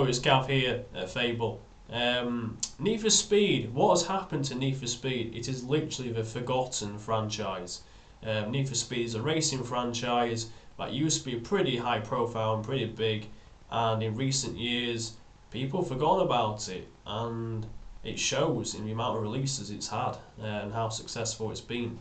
it's Gav here at Fable. Need for Speed, what has happened to Need for Speed? It is literally the forgotten franchise. Need for Speed is a racing franchise that used to be pretty high profile and pretty big, and in recent years people have forgotten about it, and it shows in the amount of releases it's had and how successful it's been.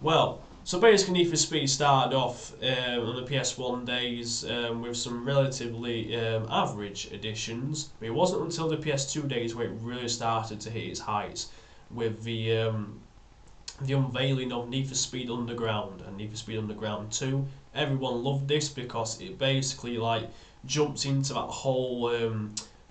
Well, so basically Need for Speed started off on the PS1 days with some relatively average additions, but it wasn't until the PS2 days where it really started to hit its heights with the unveiling of Need for Speed Underground and Need for Speed Underground 2. Everyone loved this because it basically jumped into that whole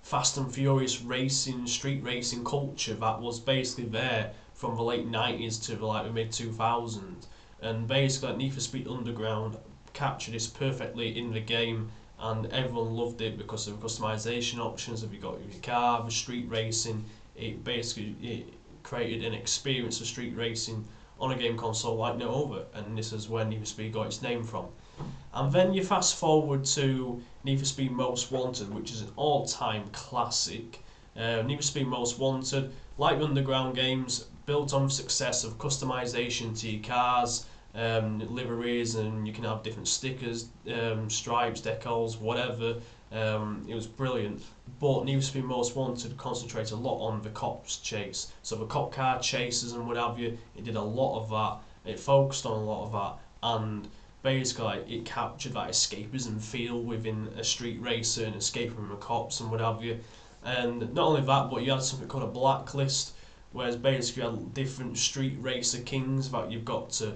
Fast and Furious racing, street racing culture that was basically there from the late 90s to the mid 2000s. And basically Need for Speed Underground captured this perfectly in the game, and everyone loved it because of the customization options. If you got your car, the street racing, it created an experience of street racing on a game console like no other, and this is where Need for Speed got its name from. And then you fast forward to Need for Speed Most Wanted, which is an all-time classic. Need for Speed Most Wanted, like the Underground games, built on the success of customization to your cars, liveries, and you can have different stickers, stripes, decals, whatever. It was brilliant. But Need for Speed Most Wanted concentrated a lot on the cops chase, so the cop car chases and what have you. It did a lot of that. It focused on a lot of that, and basically it captured that escapism feel within a street racer and escaping from the cops and what have you. And not only that, but you had something called a blacklist, whereas basically you had different street racer kings that you've got to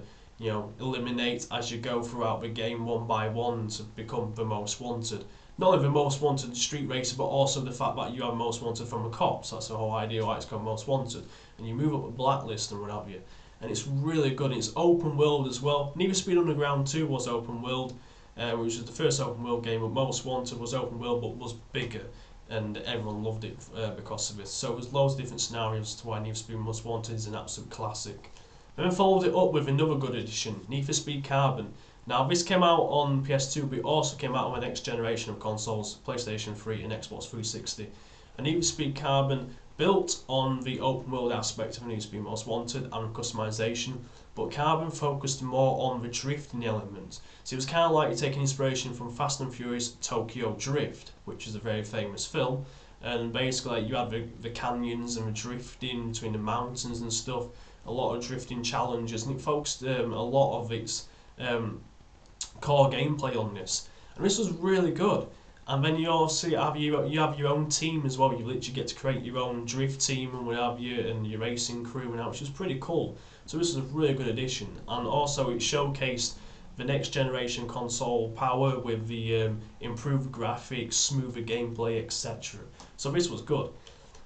eliminate as you go throughout the game one by one to become the most wanted. Not only the most wanted street racer, but also the fact that you have most wanted from the cops. That's the whole idea why it's called most wanted. And you move up a blacklist and what have you. And it's really good. It's open world as well. Need for Speed Underground 2 was open world, which was the first open world game, but Most Wanted was open world but was bigger, and everyone loved it because of it. So there's loads of different scenarios to why Need for Speed Most Wanted is an absolute classic. And then followed it up with another good addition, Need for Speed Carbon. Now this came out on PS2, but it also came out on the next generation of consoles, PlayStation 3 and Xbox 360. And Need for Speed Carbon built on the open world aspect of Need for Speed Most Wanted and customization, but Carbon focused more on the drifting element. So it was kind of like you're taking inspiration from Fast and Furious Tokyo Drift, which is a very famous film, and basically you had the canyons and the drifting between the mountains and stuff, a lot of drifting challenges, and it focused a lot of its core gameplay on this, and this was really good. And then you also have your own team as well. You literally get to create your own drift team and what have you, and your racing crew and that, which is pretty cool. So this is a really good addition, and also it showcased the next generation console power with the improved graphics, smoother gameplay, etc. So this was good.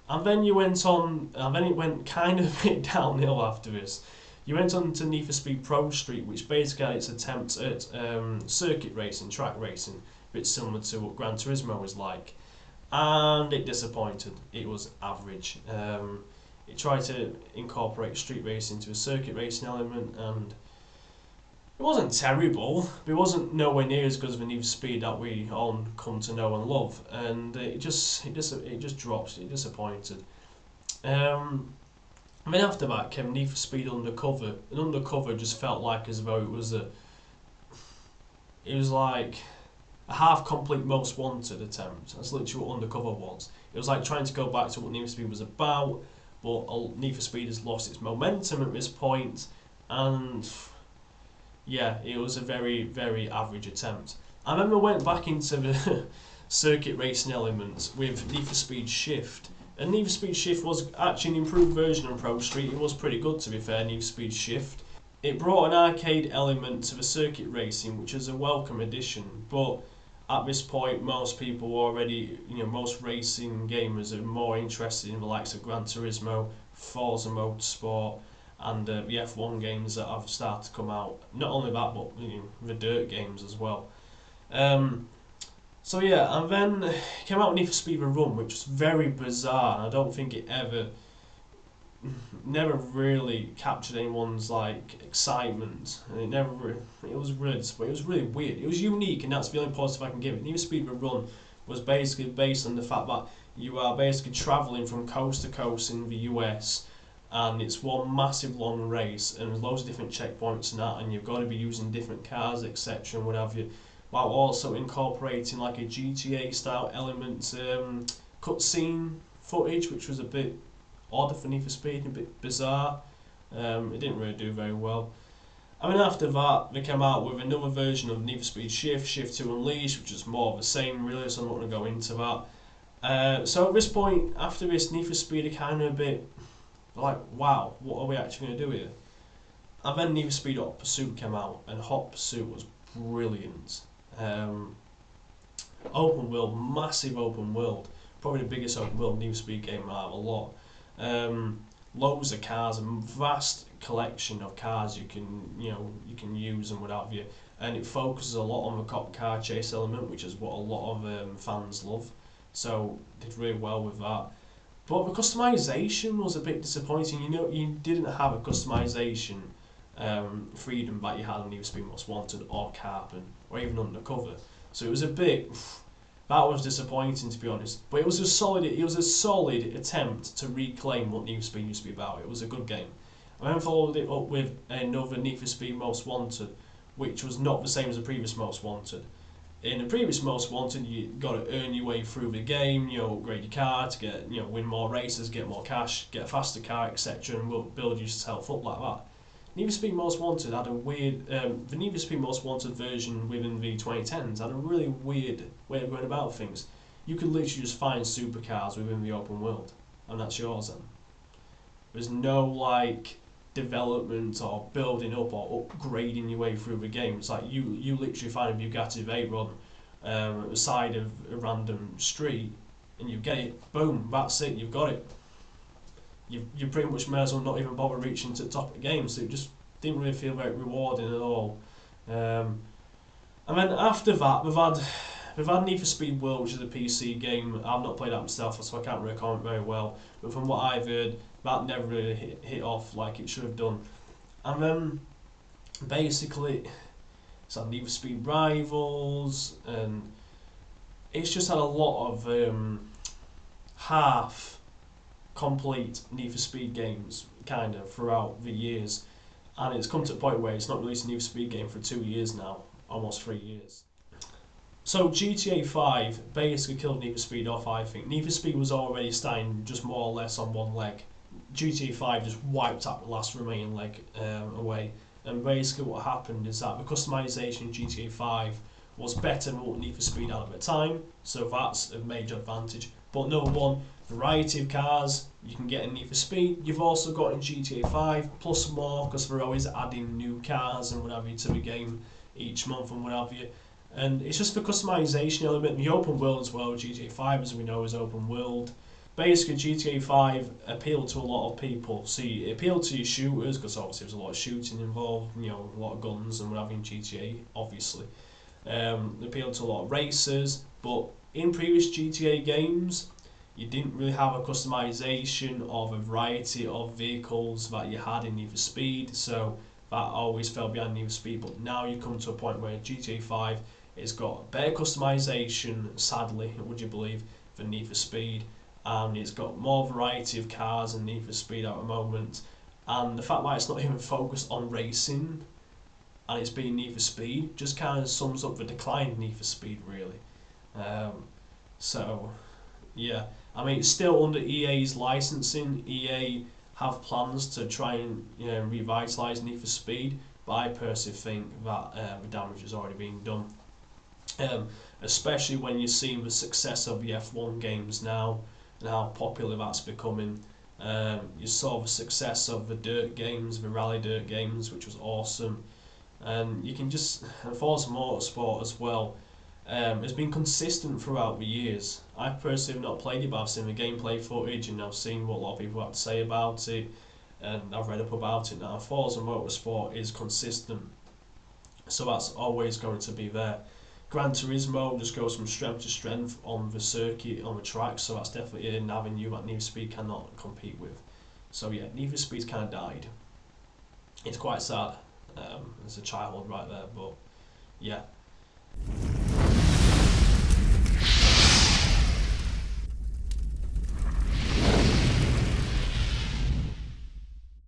And then you went on, and then it went kind of a bit downhill after this. You went on to Need for Speed Pro Street, which basically had its attempt at circuit racing, track racing, a bit similar to what Gran Turismo was like, and it disappointed. It was average. It tried to incorporate street racing into a circuit racing element, and it wasn't terrible, but it wasn't nowhere near as good as the Need for Speed that we all come to know and love, and it just dropped. It disappointed. And then after that came Need for Speed Undercover, and Undercover just felt like as though it was like a half-complete Most Wanted attempt. That's literally what Undercover was. It was like trying to go back to what Need for Speed was about, but Need for Speed has lost its momentum at this point, and yeah, it was a very, very average attempt. And then we went back into the circuit racing elements with Need for Speed Shift. And Need for Speed Shift was actually an improved version of Pro Street. It was pretty good, to be fair, Need for Speed Shift. It brought an arcade element to the circuit racing, which is a welcome addition, but at this point most people already, most racing gamers are more interested in the likes of Gran Turismo, Forza Motorsport, and the F1 games that have started to come out. Not only that, but the dirt games as well. So yeah, and then came out with Need for Speed The Run, which was very bizarre, and I don't think it never really captured anyone's excitement, and it was really weird. It was unique, and that's the only positive I can give it. Need for Speed The Run was basically based on the fact that you are basically travelling from coast to coast in the US, and it's one massive long race, and there's loads of different checkpoints and that, and you've got to be using different cars, etc., and what have you, while also incorporating like a GTA style element, cutscene footage, which was a bit odd for Need for Speed, a bit bizarre. It didn't really do very well. I mean, after that, they came out with another version of Need for Speed Shift 2 Unleashed, which is more of the same, really, so I'm not going to go into that. So at this point, after this, Need for Speed are kind of a bit like, wow, what are we actually going to do here? And then Need for Speed Hot Pursuit came out, and Hot Pursuit was brilliant. Open world, massive open world, probably the biggest open world Need for Speed game out of a lot. Loads of cars, a vast collection of cars you can use and what have you, and it focuses a lot on the cop car chase element, which is what a lot of fans love. So did really well with that. But the customization was a bit disappointing. You didn't have a customization freedom that you had on Need for Speed Most Wanted or Carbon or even Undercover. So it was a bit. That was disappointing, to be honest. But it was a solid attempt to reclaim what Need for Speed used to be about. It was a good game. I then followed it up with another Need for Speed Most Wanted, which was not the same as the previous Most Wanted. In the previous Most Wanted, you got to earn your way through the game, upgrade your car to get, win more races, get more cash, get a faster car, etc., and build yourself up like that. Need for Speed Most Wanted had a weird, the Need for Speed Most Wanted version within the 2010s had a really weird way of going about things. You could literally just find supercars within the open world, and that's yours then. There's no development or building up or upgrading your way through the game. It's like you literally find a Bugatti Veyron at the side of a random street, and you get it, boom, that's it, you've got it. You pretty much may as well not even bother reaching to the top of the game, so it just didn't really feel very rewarding at all. And then after that, we've had Need for Speed World, which is a PC game. I've not played that myself, so I can't really comment very well. But from what I've heard, that never really hit off like it should have done. And then basically, it's had Need for Speed Rivals, and it's just had a lot of half complete Need for Speed games kind of throughout the years, and it's come to a point where it's not released a Need for Speed game for 2 years now, almost 3 years. So GTA 5 basically killed Need for Speed off, I think. Need for Speed was already starting just more or less on one leg. GTA 5 just wiped out the last remaining leg away, and basically what happened is that the customization in GTA 5 was better than what Need for Speed had at the time, so that's a major advantage. But number one, variety of cars you can get in Need for Speed. You've also got in GTA 5 plus more, because they're always adding new cars and what have you to the game each month and what have you. And it's just the customization element, the open world as well. GTA 5, as we know, is open world. Basically, GTA 5 appealed to a lot of people. See, it appealed to your shooters, because obviously there's a lot of shooting involved, a lot of guns and what have you in GTA, obviously. It appealed to a lot of racers, but in previous GTA games, you didn't really have a customization of a variety of vehicles that you had in Need for Speed, so that always fell behind Need for Speed. But now you come to a point where GTA 5 has got better customization, sadly, would you believe, for Need for Speed, and it's got more variety of cars than Need for Speed at the moment. And the fact that it's not even focused on racing and it's being Need for Speed just kind of sums up the decline of Need for Speed, really. So, yeah. I mean, it's still under EA's licensing. EA have plans to try and revitalise Need for Speed, but I personally think that the damage has already been done. Especially when you're seeing the success of the F1 games now and how popular that's becoming. You saw the success of the dirt games, the rally dirt games, which was awesome. And you can just, and Forza Motorsport as well, has been consistent throughout the years. I personally have not played it, but I've seen the gameplay footage and I've seen what a lot of people have to say about it, and I've read up about it now. Forza Motorsport is consistent, so that's always going to be there. Gran Turismo just goes from strength to strength on the circuit, on the track, so that's definitely an avenue that Need for Speed cannot compete with. So yeah, Need for Speed's kind of died. It's quite sad. It's a childhood right there, but yeah.